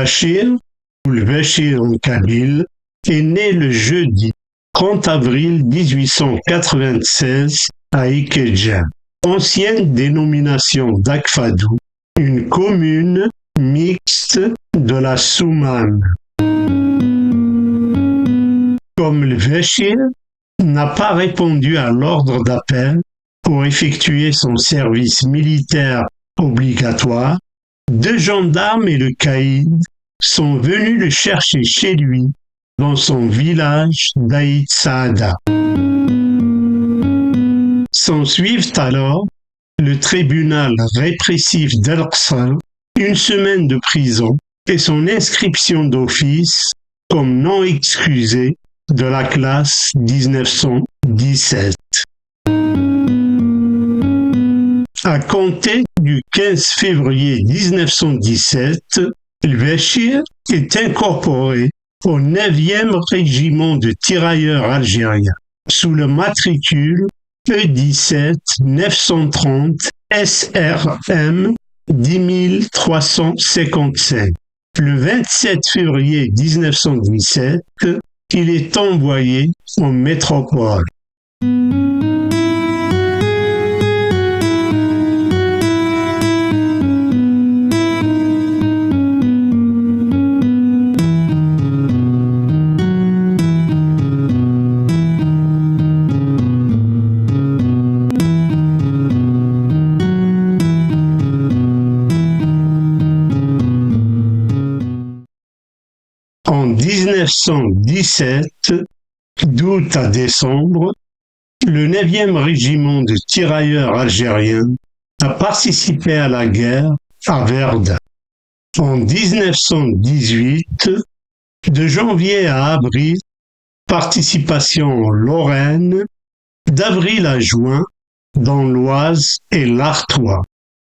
Bachir, ou le Bachir en kabyle, est né le jeudi 30 avril 1896 à Ikeja, ancienne dénomination d'Akfadou, une commune mixte de la Soumane. Comme le Bachir n'a pas répondu à l'ordre d'appel pour effectuer son service militaire obligatoire, 2 gendarmes et le caïd sont venus le chercher chez lui dans son village d'Aït Saada. S'ensuivent alors le tribunal répressif d'Al-Qsar, 1 semaine de prison et son inscription d'office comme non excusé de la classe 1917. À compter du 15 février 1917, le Bachir est incorporé au 9e régiment de tirailleurs algériens sous le matricule E17 930 SRM 10355. Le 27 février 1917, il est envoyé en métropole. En 1917, d'août à décembre, le 9e régiment de tirailleurs algériens a participé à la guerre à Verdun. En 1918, de janvier à avril, participation en Lorraine, d'avril à juin dans l'Oise et l'Artois.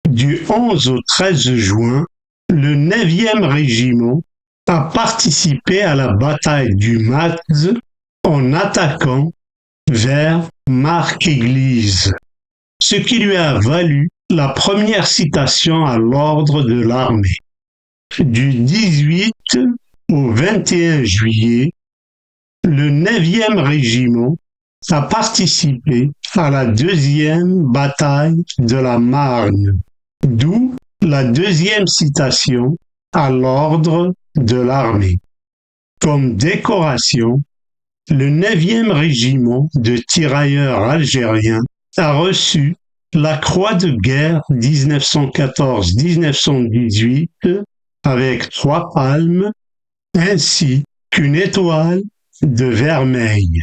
Du 11 au 13 juin, le 9e régiment a participé à la bataille du Matz en attaquant vers Marc-Église, ce qui lui a valu la première citation à l'ordre de l'armée. Du 18 au 21 juillet, le 9e régiment a participé à la 2e bataille de la Marne, d'où la 2e citation à l'ordre de l'armée. Comme décoration, le 9e régiment de tirailleurs algériens a reçu la Croix de guerre 1914-1918 avec 3 palmes ainsi qu'une étoile de vermeil.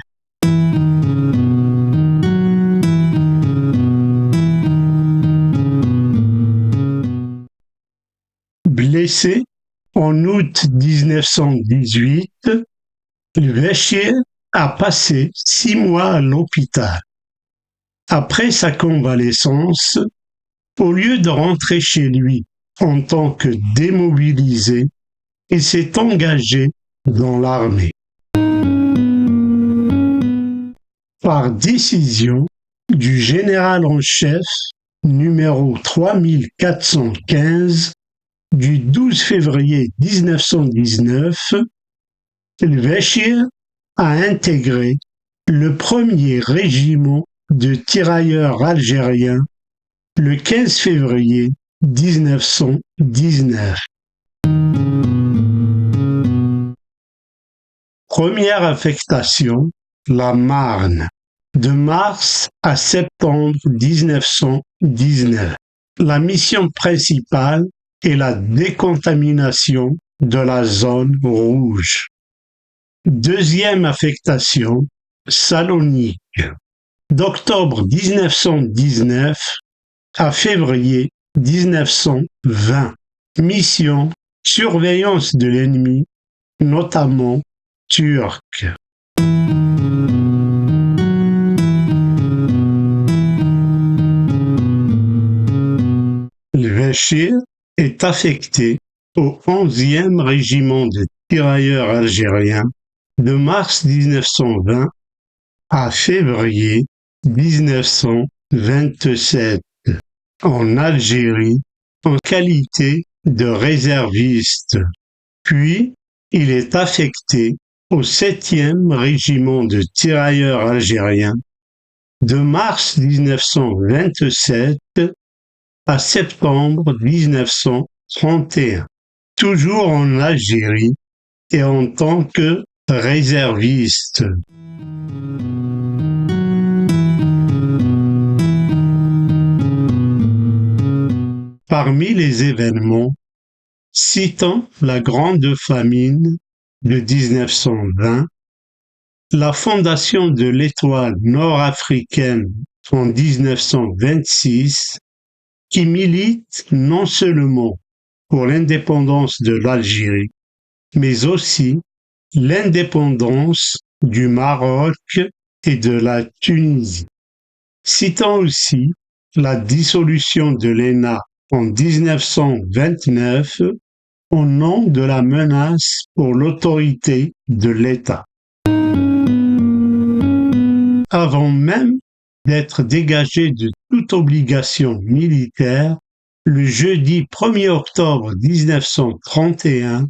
Blessé en août 1918, le Bachir a passé 6 mois à l'hôpital. Après sa convalescence, au lieu de rentrer chez lui en tant que démobilisé, il s'est engagé dans l'armée. Par décision du général en chef numéro 3415 du 12 février 1919, le Bachir a intégré le 1er régiment de tirailleurs algériens le 15 février 1919. Première affectation, la Marne, de mars à septembre 1919. La mission principale est la décontamination de la zone rouge. 2e affectation, Salonique, d'octobre 1919 à février 1920. Mission, surveillance de l'ennemi, notamment turc. Le Bachir est affecté au 11e régiment de tirailleurs algériens de mars 1920 à février 1927 en Algérie en qualité de réserviste. Puis, il est affecté au 7e régiment de tirailleurs algériens de mars 1927 à septembre 1931, toujours en Algérie et en tant que réserviste. Parmi les événements, citons la Grande Famine de 1920, la fondation de l'Étoile nord-africaine en 1926, qui milite non seulement pour l'indépendance de l'Algérie, mais aussi l'indépendance du Maroc et de la Tunisie. Citons aussi la dissolution de l'ENA en 1929 au nom de la menace pour l'autorité de l'État. Avant même d'être dégagé de toute obligation militaire, le jeudi 1er octobre 1931,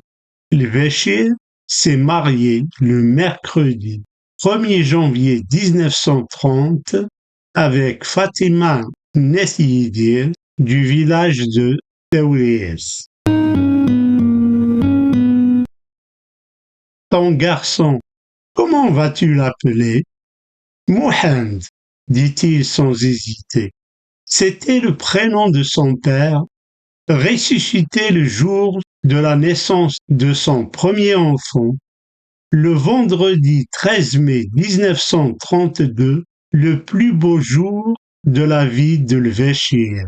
Béchir s'est marié le mercredi 1er janvier 1930 avec Fatima Nessidir du village de Teouries. Ton garçon, comment vas-tu l'appeler? Mohamed, dit-il sans hésiter. C'était le prénom de son père, ressuscité le jour de la naissance de son premier enfant, le vendredi 13 mai 1932, le plus beau jour de la vie de Béchir.